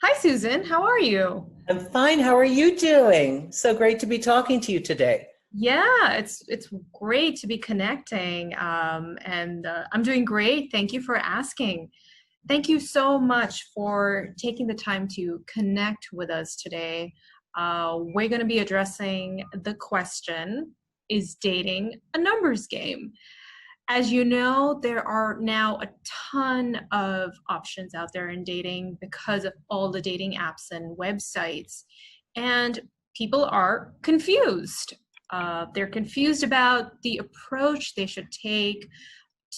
Hi, Susan. How are you? I'm fine. How are you doing? So great to be talking to you today. Yeah, it's great to be connecting, and I'm doing great. Thank you for asking. Thank you so much for taking the time to connect with us today. We're going to be addressing the question, is dating a numbers game? As you know, there are now a ton of options out there in dating because of all the dating apps and websites. And people are confused. They're confused about the approach they should take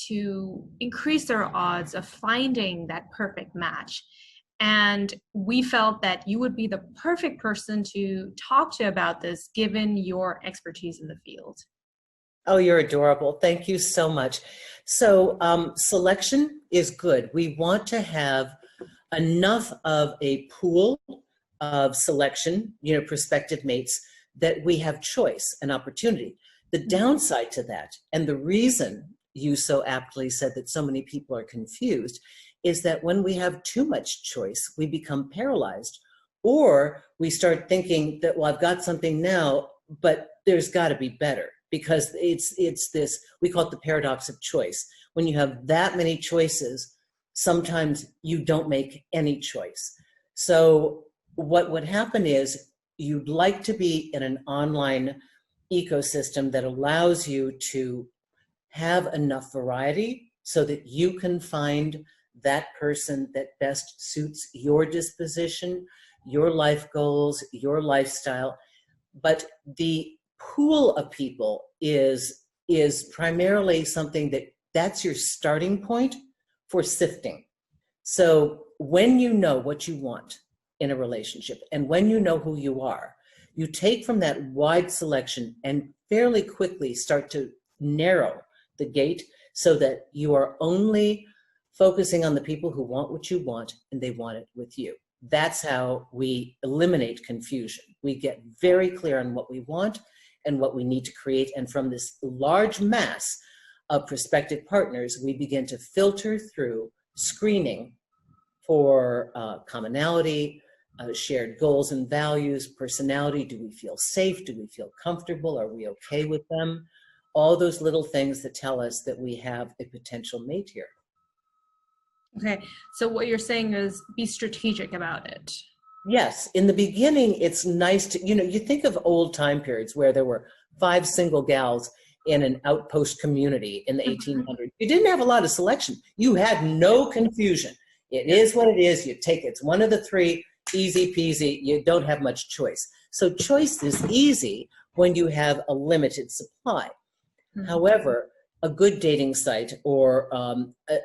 to increase their odds of finding that perfect match. And we felt that you would be the perfect person to talk to about this, given your expertise in the field. Oh, you're adorable. Thank you so much. Selection is good. We want to have enough of a pool of selection, prospective mates, that we have choice and opportunity. The downside to that, and the reason you so aptly said that so many people are confused, is that when we have too much choice, we become paralyzed, or we start thinking that, well, I've got something now, but there's got to be better, because it's this, we call it the paradox of choice. When you have that many choices, sometimes you don't make any choice. So what would happen is, you'd like to be in an online ecosystem that allows you to have enough variety so that you can find that person that best suits your disposition, your life goals, your lifestyle. But the pool of people is primarily something that's your starting point for sifting. So when you know what you want in a relationship, and when you know who you are, you take from that wide selection and fairly quickly start to narrow the gate, so that you are only focusing on the people who want what you want, and they want it with you. That's how we eliminate confusion. We get very clear on what we want and what we need to create. And from this large mass of prospective partners, we begin to filter through screening for commonality, shared goals and values, personality. Do we feel safe? Do we feel comfortable? Are we okay with them? All those little things that tell us that we have a potential mate here. Okay, so what you're saying is be strategic about it. Yes, in the beginning, it's nice to, you think of old time periods where there were five single gals in an outpost community in the Mhm. 1800s. You didn't have a lot of selection. You had no confusion. It Yeah. is what it is. You take it's one of the three, easy peasy. You don't have much choice. So choice is easy when you have a limited supply. Mhm. However, a good dating site, or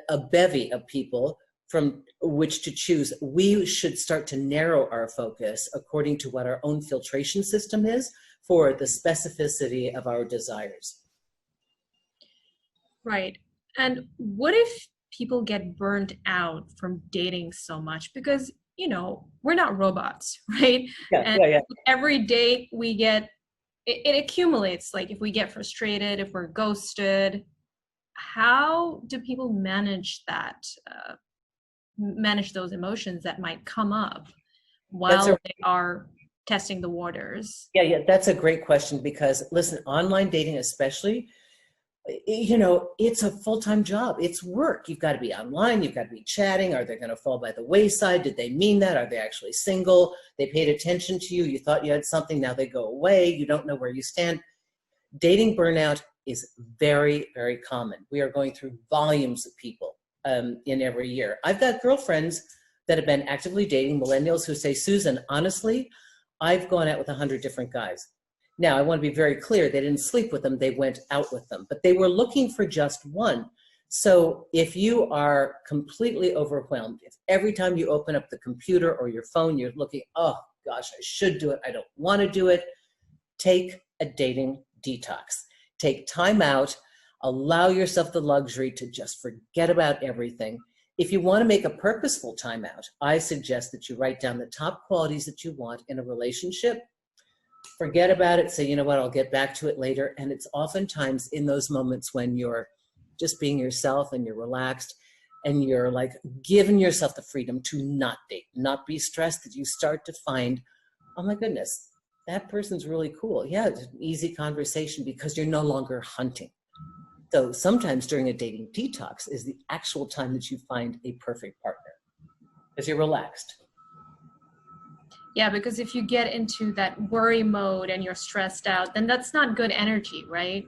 a bevy of people from which to choose, we should start to narrow our focus according to what our own filtration system is for the specificity of our desires. Right. And what if people get burned out from dating so much? Because, we're not robots, right? Yeah, And yeah, yeah. every date we get, it accumulates. Like if we get frustrated, if we're ghosted, how do people manage that, manage those emotions that might come up That's a while they are testing the waters? yeah, that's a great question, because listen, online dating especially, it's a full-time job. It's work. You've got to be online. You've got to be chatting. Are they going to fall by the wayside? Did they mean that? Are they actually single? They paid attention to you. You thought you had something. Now they go away. You don't know where you stand. Dating burnout is very, very common. We are going through volumes of people in every year. I've got girlfriends that have been actively dating, millennials, who say, Susan, honestly, I've gone out with 100 different guys. Now, I want to be very clear. They didn't sleep with them. They went out with them, but they were looking for just one. So if you are completely overwhelmed, if every time you open up the computer or your phone, you're looking, oh gosh, I should do it, I don't want to do it, take a dating detox. Take time out, allow yourself the luxury to just forget about everything. If you want to make a purposeful time out, I suggest that you write down the top qualities that you want in a relationship. Forget about it, say, you know what, I'll get back to it later. And it's oftentimes in those moments when you're just being yourself and you're relaxed, and you're like giving yourself the freedom to not date, not be stressed, that you start to find, oh my goodness, that person's really cool. Yeah, it's an easy conversation because you're no longer hunting. So sometimes during a dating detox is the actual time that you find a perfect partner because you're relaxed. Yeah, because if you get into that worry mode and you're stressed out, then that's not good energy, right?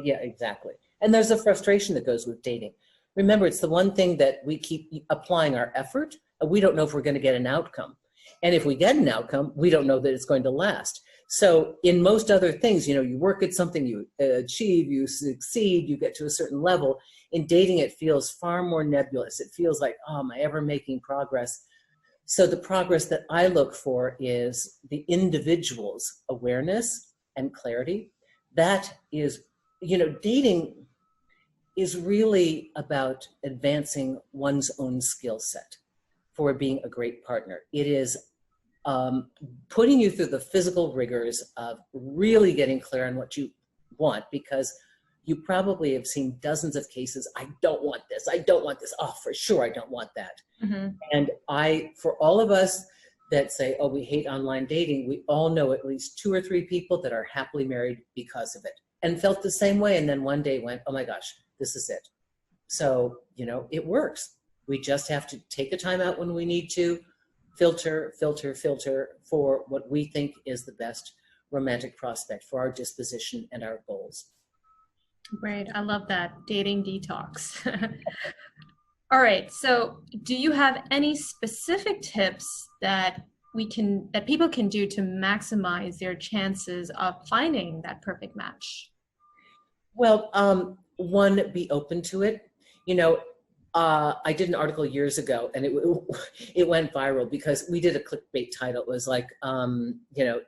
Yeah, exactly. And there's a frustration that goes with dating. Remember, it's the one thing that we keep applying our effort, and we don't know if we're going to get an outcome. And if we get an outcome, we don't know that it's going to last. So in most other things, you know, you work at something, you achieve, you succeed, you get to a certain level. In dating, it feels far more nebulous. It feels like, oh, am I ever making progress? So the progress that I look for is the individual's awareness and clarity. That is, you know, dating is really about advancing one's own skill set for being a great partner. It is putting you through the physical rigors of really getting clear on what you want, because you probably have seen dozens of cases. I don't want this. I don't want this. Oh, for sure, I don't want that. Mm-hmm. And for all of us that say, oh, we hate online dating, we all know at least 2 or 3 people that are happily married because of it and felt the same way. And then one day went, oh my gosh, this is it. So, you know, it works. We just have to take a time out when we need to, filter for what we think is the best romantic prospect for our disposition and our goals. Great. I love that. Dating detox. All right. So, do you have any specific tips that people can do to maximize their chances of finding that perfect match? Well, one, be open to it. You know, I did an article years ago, and it went viral because we did a clickbait title. It was like, you know,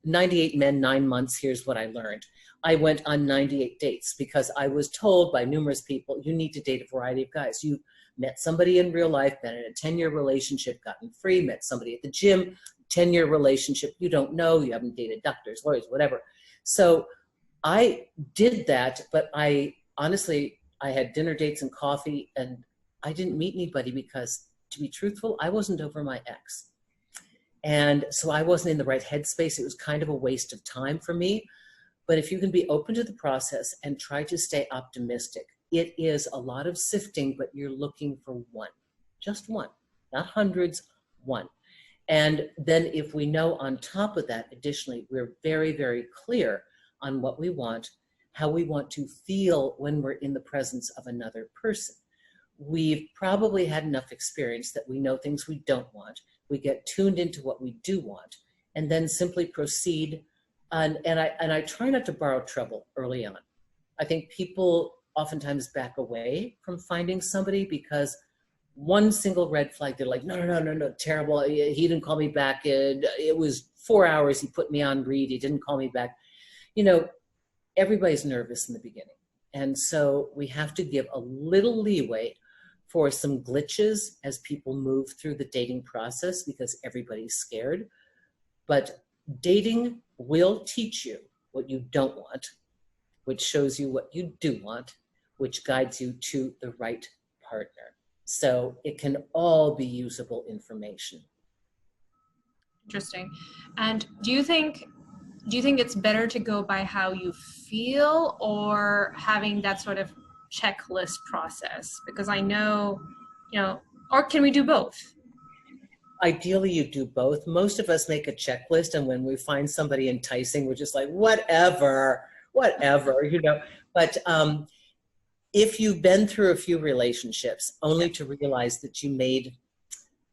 98 men, 9 months. Here's what I learned. I went on 98 dates because I was told by numerous people, you need to date a variety of guys. You met somebody in real life, been in a 10-year relationship, gotten free, met somebody at the gym, 10-year relationship, you don't know, you haven't dated doctors, lawyers, whatever. So I did that, but I honestly, I had dinner dates and coffee, and I didn't meet anybody because, to be truthful, I wasn't over my ex. And so I wasn't in the right headspace. It was kind of a waste of time for me. But if you can be open to the process and try to stay optimistic, it is a lot of sifting, but you're looking for one, just one, not hundreds, one. And then if we know on top of that, additionally, we're very, very clear on what we want, how we want to feel when we're in the presence of another person. We've probably had enough experience that we know things we don't want. We get tuned into what we do want, and then simply proceed. And I try not to borrow trouble early on. I think people oftentimes back away from finding somebody because one single red flag, they're like, no, terrible. He didn't call me back. It was 4 hours. He put me on read. He didn't call me back. You know, everybody's nervous in the beginning. And so we have to give a little leeway for some glitches as people move through the dating process because everybody's scared. But dating will teach you what you don't want, which shows you what you do want, which guides you to the right partner. So it can all be usable information. Interesting. And do you think it's better to go by how you feel or having that sort of checklist process? Because I know, or can we do both? Ideally, you do both. Most of us make a checklist, and when we find somebody enticing, we're just like, whatever, you know. But if you've been through a few relationships, only to realize that you made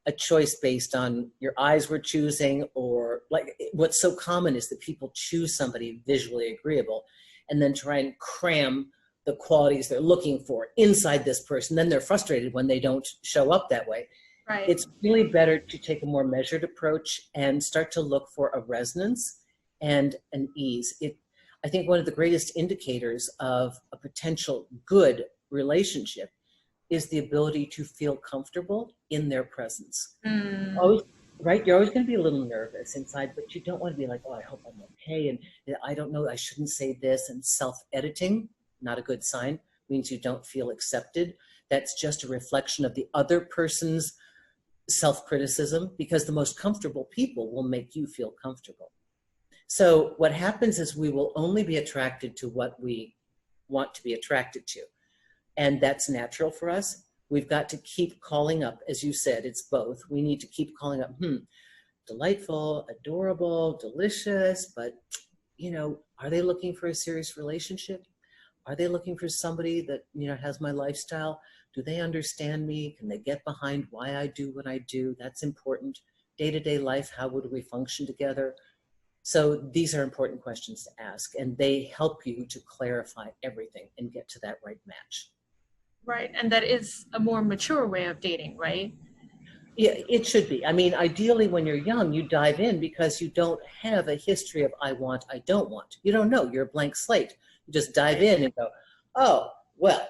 a choice based on your eyes were choosing, or like what's so common is that people choose somebody visually agreeable and then try and cram the qualities they're looking for inside this person. Then they're frustrated when they don't show up that way. Right. It's really better to take a more measured approach and start to look for a resonance and an ease. I think one of the greatest indicators of a potential good relationship is the ability to feel comfortable in their presence. Always, right? You're always going to be a little nervous inside, but you don't want to be like, oh, I hope I'm okay. And I don't know, I shouldn't say this. And self-editing, not a good sign, means you don't feel accepted. that's just a reflection of the other person's self-criticism, because the most comfortable people will make you feel comfortable. So what happens is we will only be attracted to what we want to be attracted to. And that's natural for us. We've got to keep calling up, as you said, it's both. We need to keep calling up, delightful, adorable, delicious, but you know, are they looking for a serious relationship? Are they looking for somebody that, you know, has my lifestyle? Do they understand me? Can they get behind why I do what I do? That's important. Day-to-day life, how would we function together? So these are important questions to ask, and they help you to clarify everything and get to that right match. Right. And that is a more mature way of dating, right? Yeah, it should be. I mean, ideally, when you're young, you dive in because you don't have a history of I want, I don't want. You don't know. You're a blank slate. You just dive in and go, oh, well,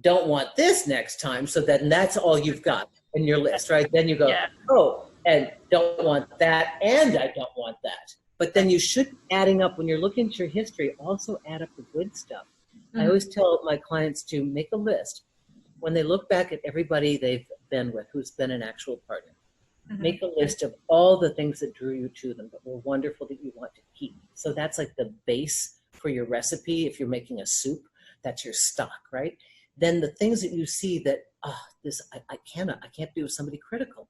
don't want this next time. So then that's all you've got in your list, right? Then you go, oh, and don't want that, and I don't want that. But then you should be adding up, when you're looking at your history, also add up the good stuff. I always tell my clients to make a list. When they look back at everybody they've been with, who's been an actual partner, make a list of all the things that drew you to them that were wonderful that you want to keep. So that's like the base for your recipe. If you're making a soup, that's your stock, right? Then the things that you see that, I can't be with somebody critical.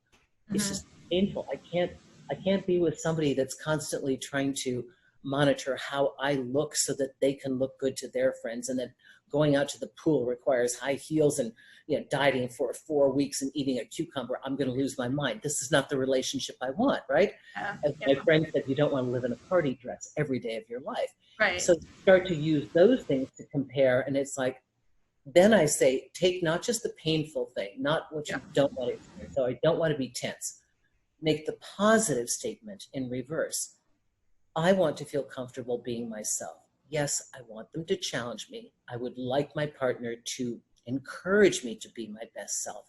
It's just painful. I can't be with somebody that's constantly trying to monitor how I look so that they can look good to their friends, and that going out to the pool requires high heels and, you know, dieting for 4 weeks and eating a cucumber. I'm going to lose my mind. This is not the relationship I want, right? As my friend said, you don't want to live in a party dress every day of your life. Right. So start to use those things to compare, and it's like, then I say, take not just the painful thing, not what you don't want to experience. So I don't want to be tense. Make the positive statement in reverse. I want to feel comfortable being myself. Yes, I want them to challenge me. I would like my partner to encourage me to be my best self.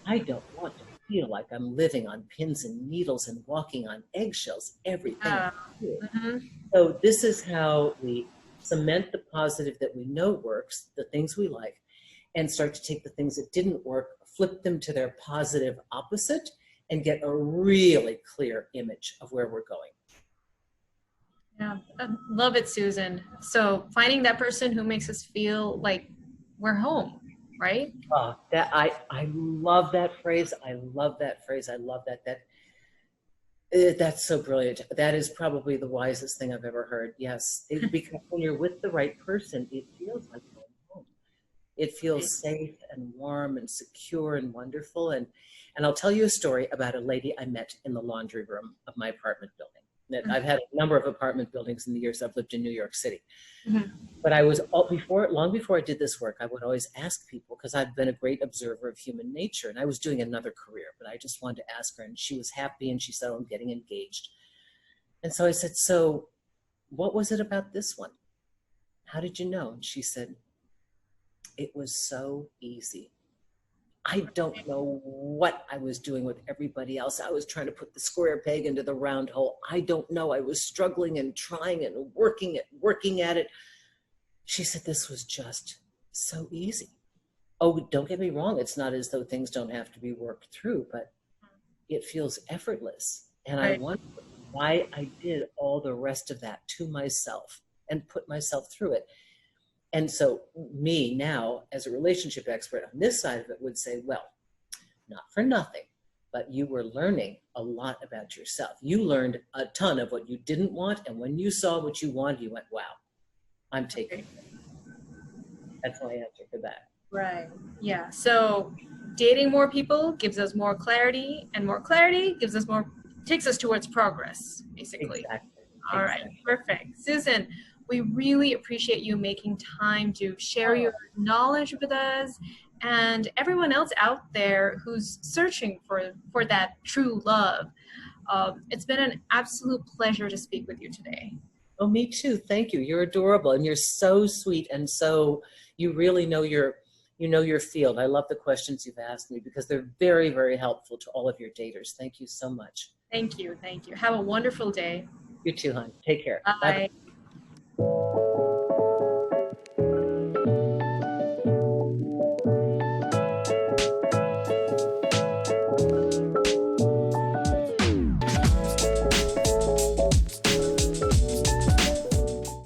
I don't want to feel like I'm living on pins and needles and walking on eggshells everything I do. So this is how we cement the positive that we know works, the things we like, and start to take the things that didn't work, flip them to their positive opposite, and get a really clear image of where we're going. Yeah, I love it, Susan. So finding that person who makes us feel like we're home, right? That I love that phrase. I love that phrase. I love that. That's so brilliant. That is probably the wisest thing I've ever heard. Yes, because when you're with the right person, it feels like going home. It feels safe and warm and secure and wonderful. And I'll tell you a story about a lady I met in the laundry room of my apartment building. I've had a number of apartment buildings in the years I've lived in New York City. But I was long before I did this work, I would always ask people, because I've been a great observer of human nature, and I was doing another career, but I just wanted to ask her, and she was happy, and she said, oh, I'm getting engaged. And so I said, so what was it about this one? How did you know? And she said, it was so easy. I don't know what I was doing with everybody else. I was trying to put the square peg into the round hole. I don't know. I was struggling and trying and working at it. She said, this was just so easy. Oh, don't get me wrong. It's not as though things don't have to be worked through, but it feels effortless. And I wonder why I did all the rest of that to myself and put myself through it. And so me now, as a relationship expert on this side of it, would say, well, not for nothing, but you were learning a lot about yourself. You learned a ton of what you didn't want. And when you saw what you wanted, you went, wow, I'm taking it. That's my answer for that. Right. Yeah. So dating more people gives us more clarity, and more clarity takes us towards progress, basically. Exactly. All right. Perfect. Susan, we really appreciate you making time to share your knowledge with us and everyone else out there who's searching for that true love. It's been an absolute pleasure to speak with you today. Oh, me too. Thank you. You're adorable, and you're so sweet, and so you really know your field. I love the questions you've asked me because they're very, very helpful to all of your daters. Thank you so much. Thank you. Thank you. Have a wonderful day. You too, hon. Take care. Bye. Bye.